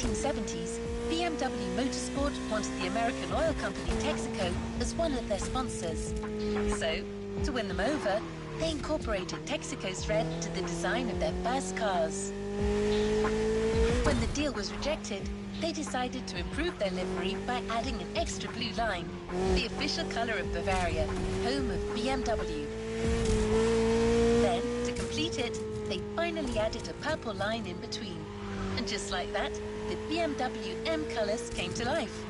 1970s, BMW Motorsport wanted the American oil company Texaco as one of their sponsors. So, to win them over, they incorporated Texaco's red to the design of their first cars. When the deal was rejected, they decided to improve their livery by adding an extra blue line, the official color of Bavaria, home of BMW. Then, to complete it, they finally added a purple line in between. And just like that, the BMW M colors came to life.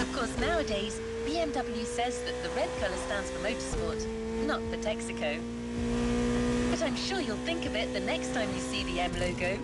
Of course, nowadays, BMW says that the red color stands for motorsport, not for Texaco. But I'm sure you'll think of it the next time you see the M logo.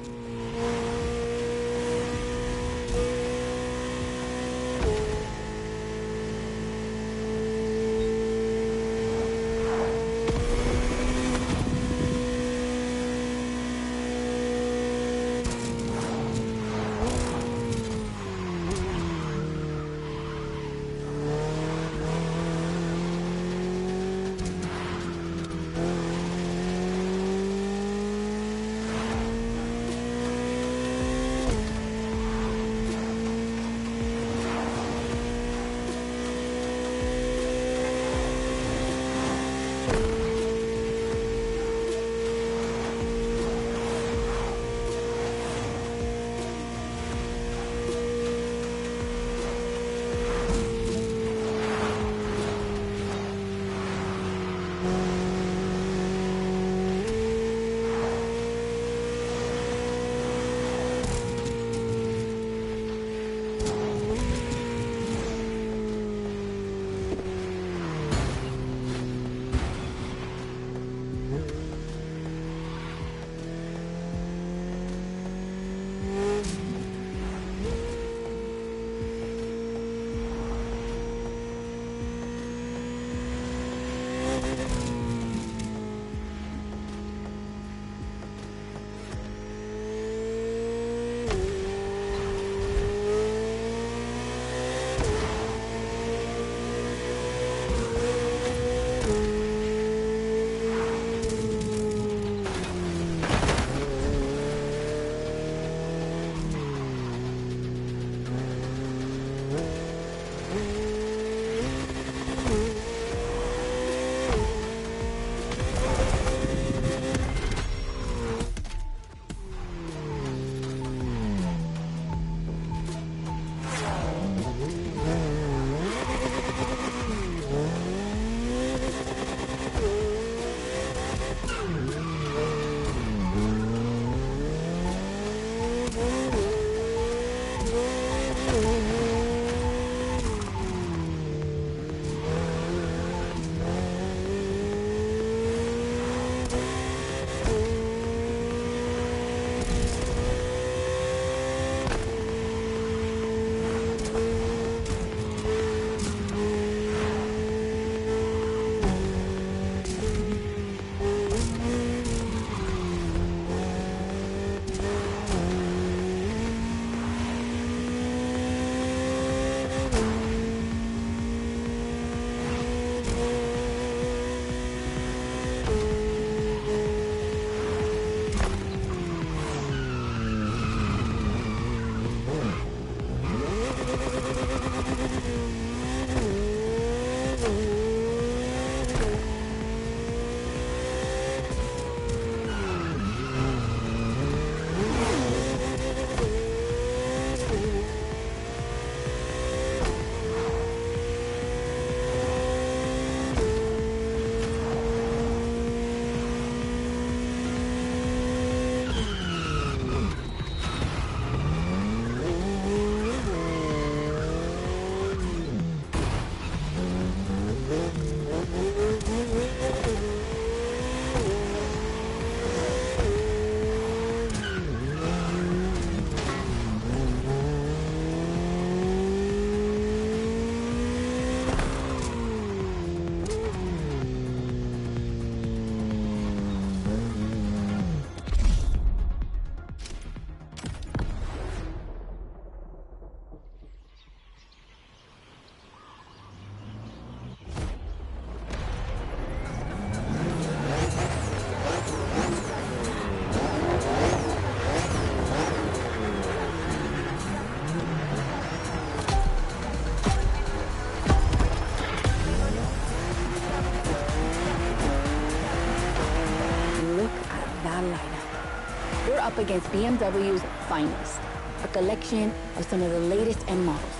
up against BMW's finest, a collection of some of the latest M models.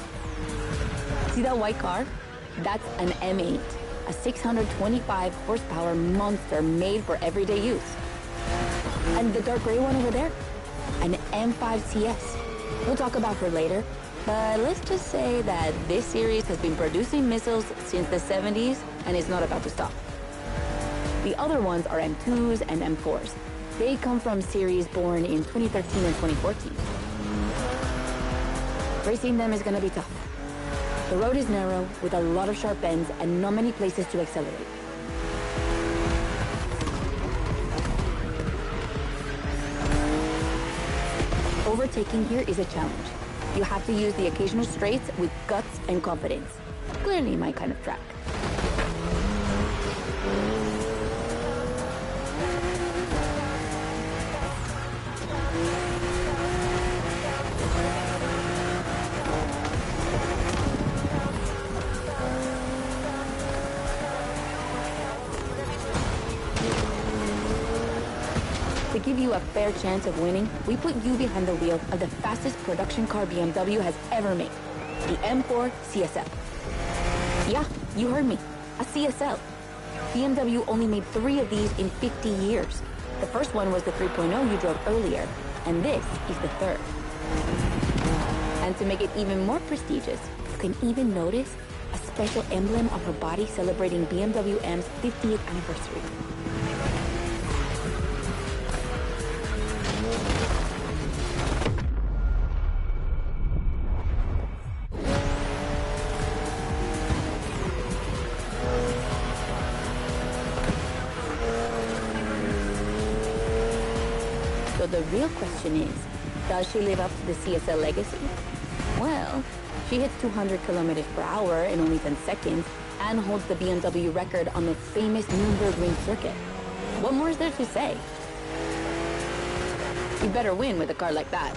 See that white car? That's an M8, a 625 horsepower monster made for everyday use. And the dark gray one over there? An M5 CS. We'll talk about her later, but let's just say that this series has been producing missiles since the 70s and is not about to stop. The other ones are M2s and M4s. They come from series born in 2013 and 2014. Racing them is gonna be tough. The road is narrow, with a lot of sharp bends and not many places to accelerate. Overtaking here is a challenge. You have to use the occasional straights with guts and confidence. Clearly my kind of track. To give you a fair chance of winning, we put you behind the wheel of the fastest production car BMW has ever made, the M4 CSL. Yeah, you heard me, a CSL. BMW only made 3 of these in 50 years. The first one was the 3.0 you drove earlier, and this is the third. And to make it even more prestigious, you can even notice a special emblem on her body celebrating BMW M's 50th anniversary. So the real question is, does she live up to the CSL legacy? Well, she hits 200 kilometers per hour in only 10 seconds and holds the BMW record on the famous Nürburgring circuit. What more is there to say? You better win with a car like that.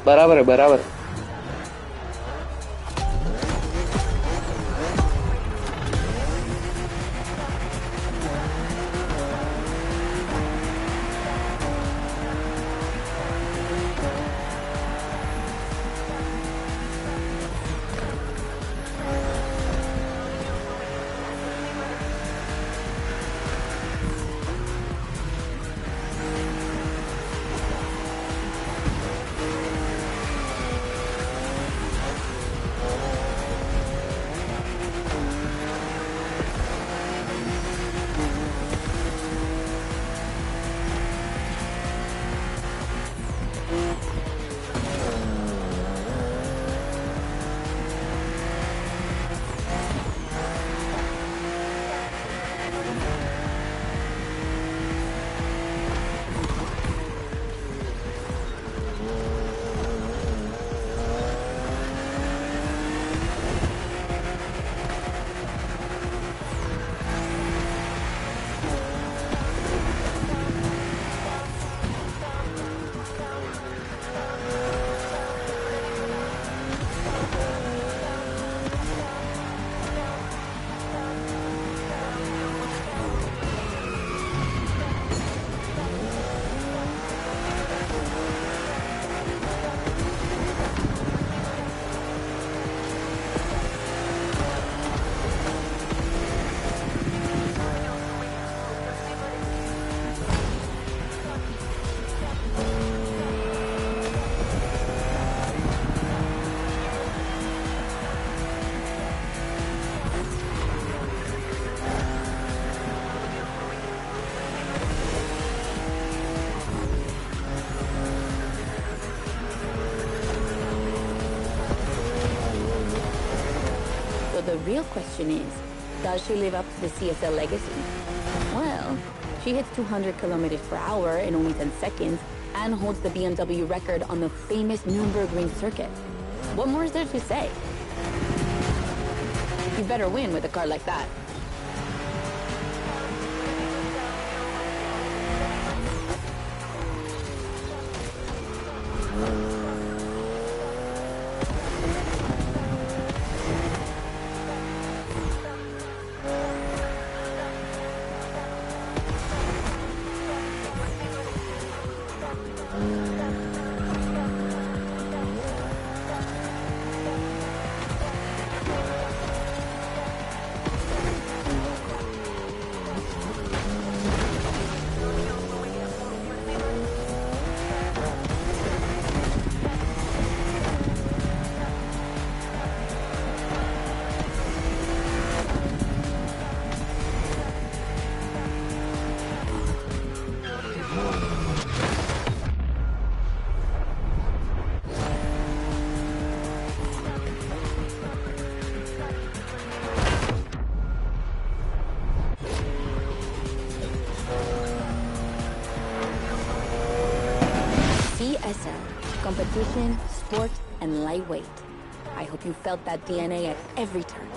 बराबर है बराबर. real question is, does she live up to the CSL legacy? Well, she hits 200 kilometers per hour in only 10 seconds and holds the BMW record on the famous Nürburgring circuit. What more is there to say? You better win with a car like that. CSL, competition, sport, and lightweight. I hope you felt that DNA at every turn.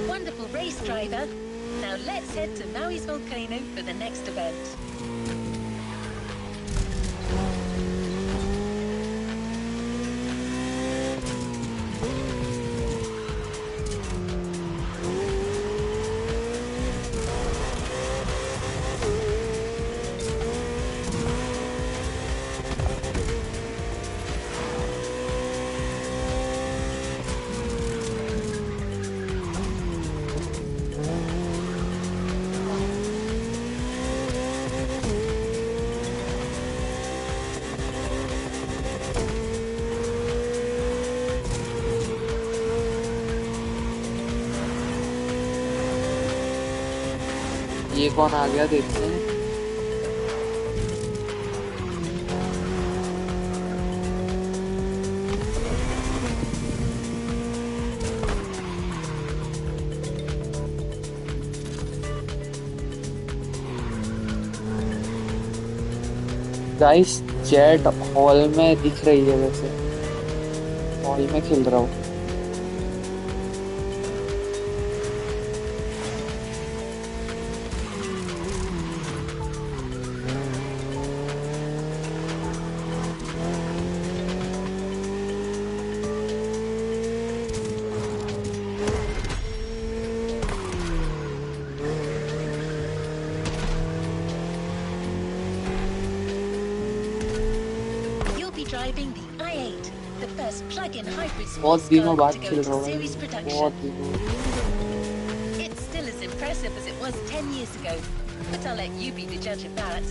Wonderful race, driver. Now let's head to Maui's volcano for the next event. ये कौन आ गया देखते हैं। Guys chat hall में दिख रही है, वैसे हॉल में खेल रहा हूँ। Driving the i8, the first plug-in hybrid बहुत sports दिनों car बाद to खेल go रहा into हूँ, series बहुत production. दिनों। It's still as impressive as it was 10 years ago, but I'll let you be the judge of that.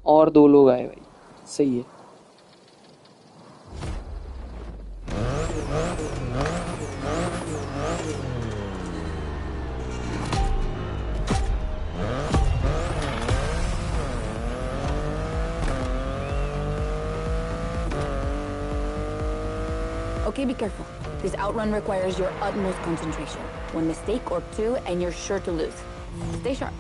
और 2 लोग आए भाई, सही है। Okay, be careful. This outrun requires your utmost concentration. One mistake or two, and you're sure to lose. Stay sharp.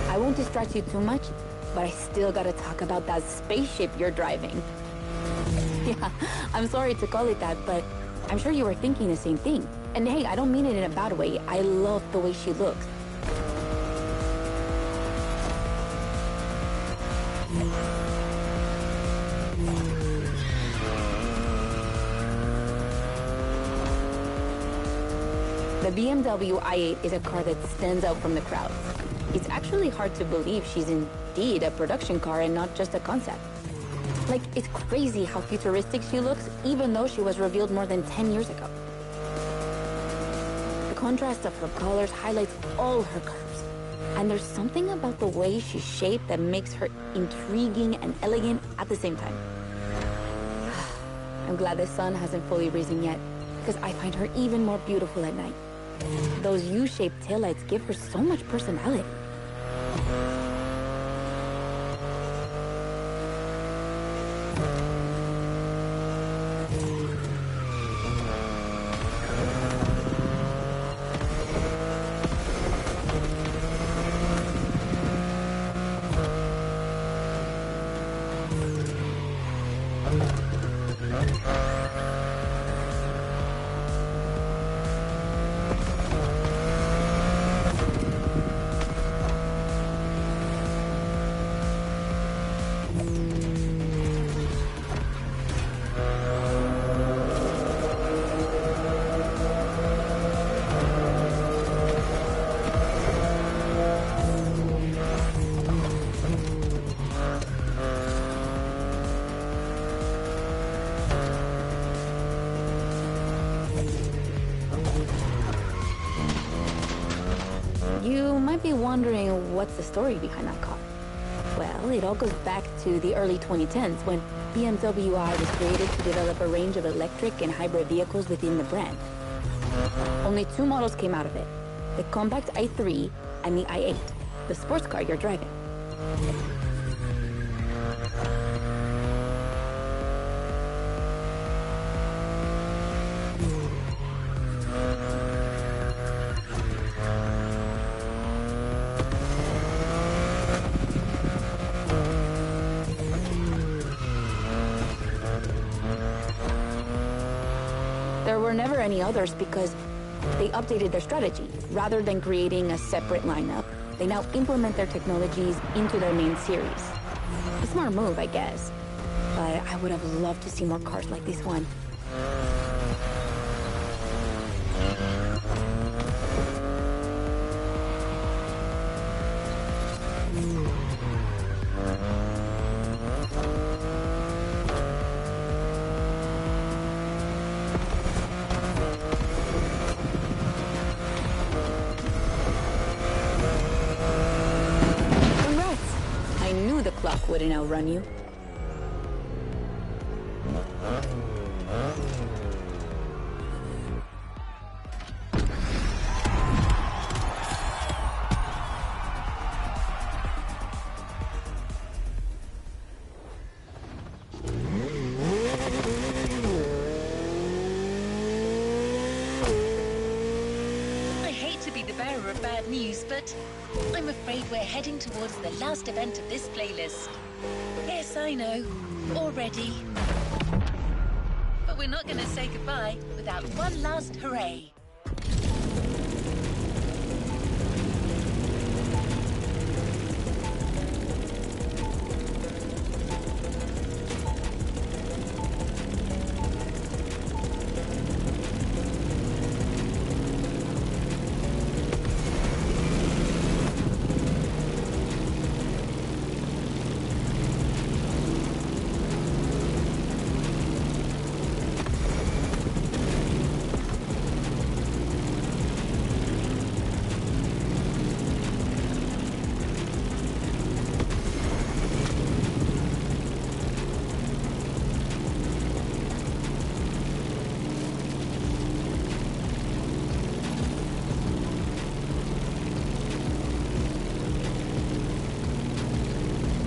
I won't distract you too much, but I still gotta talk about that spaceship you're driving. Yeah, I'm sorry to call it that, but I'm sure you were thinking the same thing. And hey, I don't mean it in a bad way. I love the way she looks. The BMW i8 is a car that stands out from the crowd. It's actually hard to believe she's indeed a production car and not just a concept. Like, it's crazy how futuristic she looks, even though she was revealed more than 10 years ago. The contrast of her colors highlights all her curves. And there's something about the way she's shaped that makes her intriguing and elegant at the same time. I'm glad the sun hasn't fully risen yet, because I find her even more beautiful at night. Those U-shaped taillights give her so much personality. You might be wondering what's the story behind that car. Well, it all goes back to the early 2010s when BMW i was created to develop a range of electric and hybrid vehicles within the brand. Only two models came out of it, the compact i3 and the i8, the sports car you're driving. There were never any others because they updated their strategy. Rather than creating a separate lineup, they now implement their technologies into their main series. A smart move, I guess. But I would have loved to see more cars like this one. The clock wouldn't outrun you. I hate to be the bearer of bad news, but I'm afraid we're heading towards the last event of this playlist. Yes, I know. Already. But we're not going to say goodbye without one last hooray.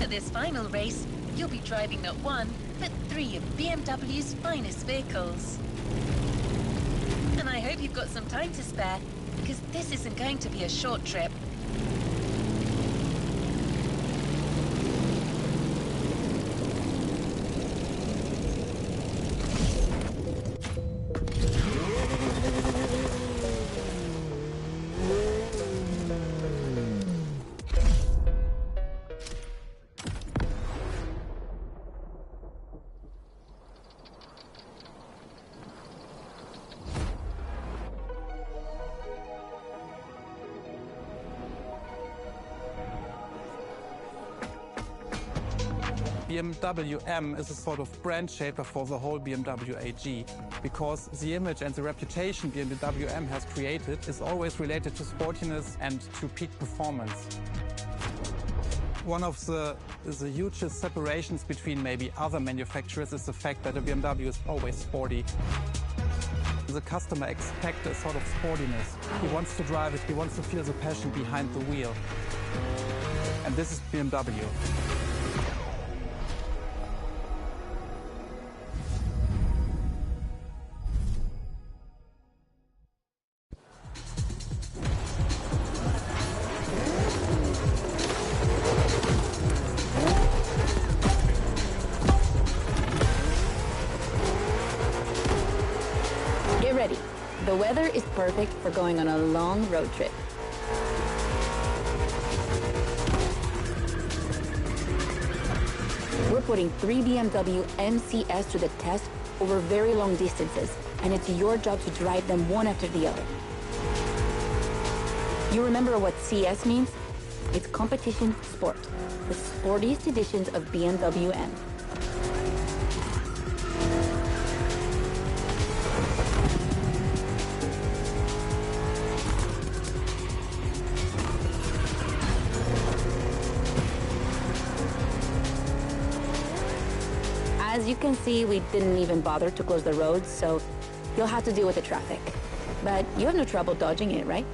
This final race, you'll be driving not one, but 3 of BMW's finest vehicles. And I hope you've got some time to spare, because this isn't going to be a short trip. BMW M is a sort of brand shaper for the whole BMW AG, because the image and the reputation BMW M has created is always related to sportiness and to peak performance. One of the hugest separations between maybe other manufacturers is the fact that a BMW is always sporty. The customer expects a sort of sportiness. He wants to drive it, he wants to feel the passion behind the wheel. And this is BMW. Get ready. The weather is perfect for going on a long road trip. We're putting 3 BMW MCs to the test over very long distances, and it's your job to drive them one after the other. You remember what CS means? It's competition sport, the sportiest editions of BMW M. As you can see, we didn't even bother to close the roads, so you'll have to deal with the traffic. But you have no trouble dodging it, right?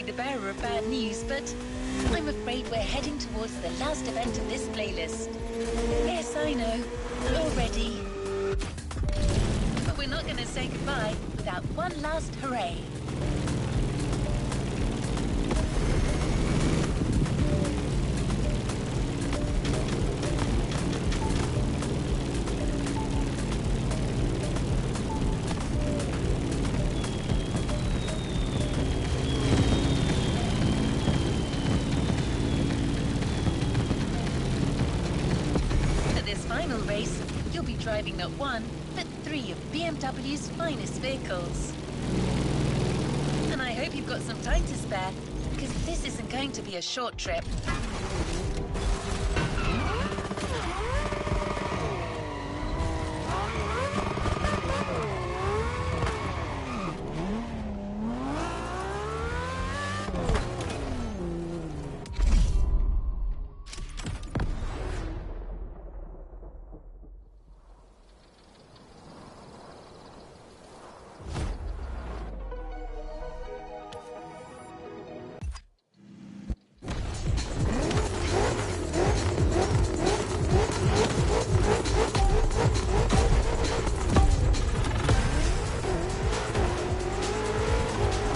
The bearer of bad news, but I'm afraid we're heading towards the last event of this playlist. Yes, I know, already. But we're not going to say goodbye without one last hooray. Race, you'll be driving not one, but 3 of BMW's finest vehicles. And I hope you've got some time to spare, because this isn't going to be a short trip.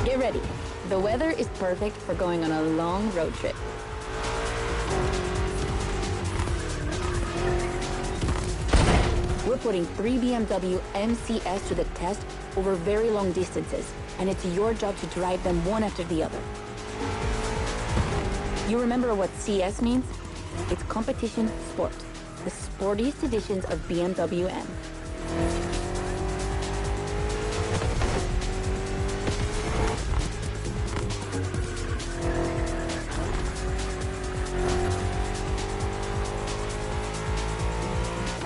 Get ready. The weather is perfect for going on a long road trip. We're putting 3 BMW MCS to the test over very long distances, and it's your job to drive them one after the other. You remember what CS means? It's competition sport, the sportiest editions of BMW M.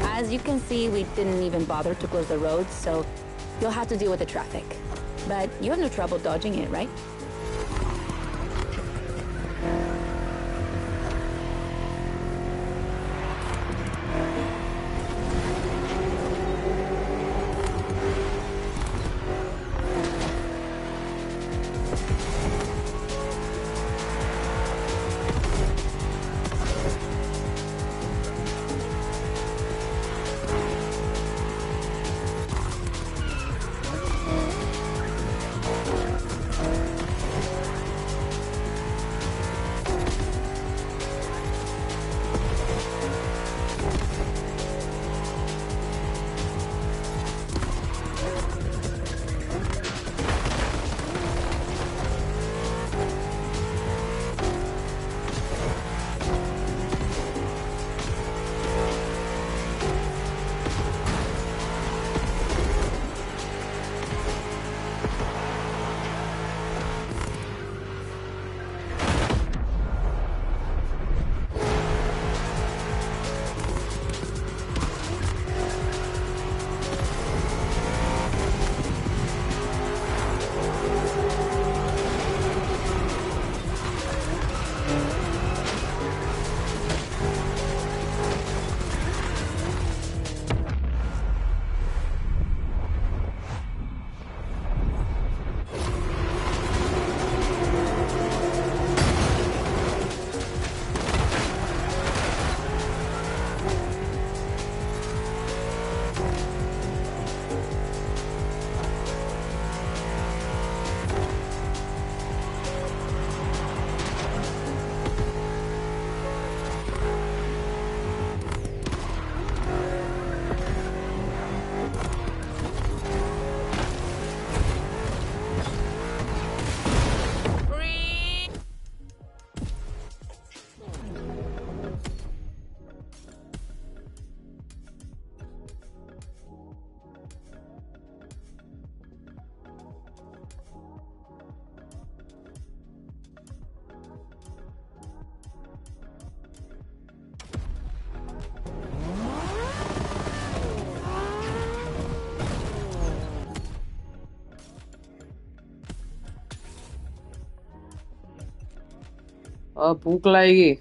As you can see, we didn't even bother to close the roads, so you'll have to deal with the traffic. But you have no trouble dodging it, right? भूख लाएगी।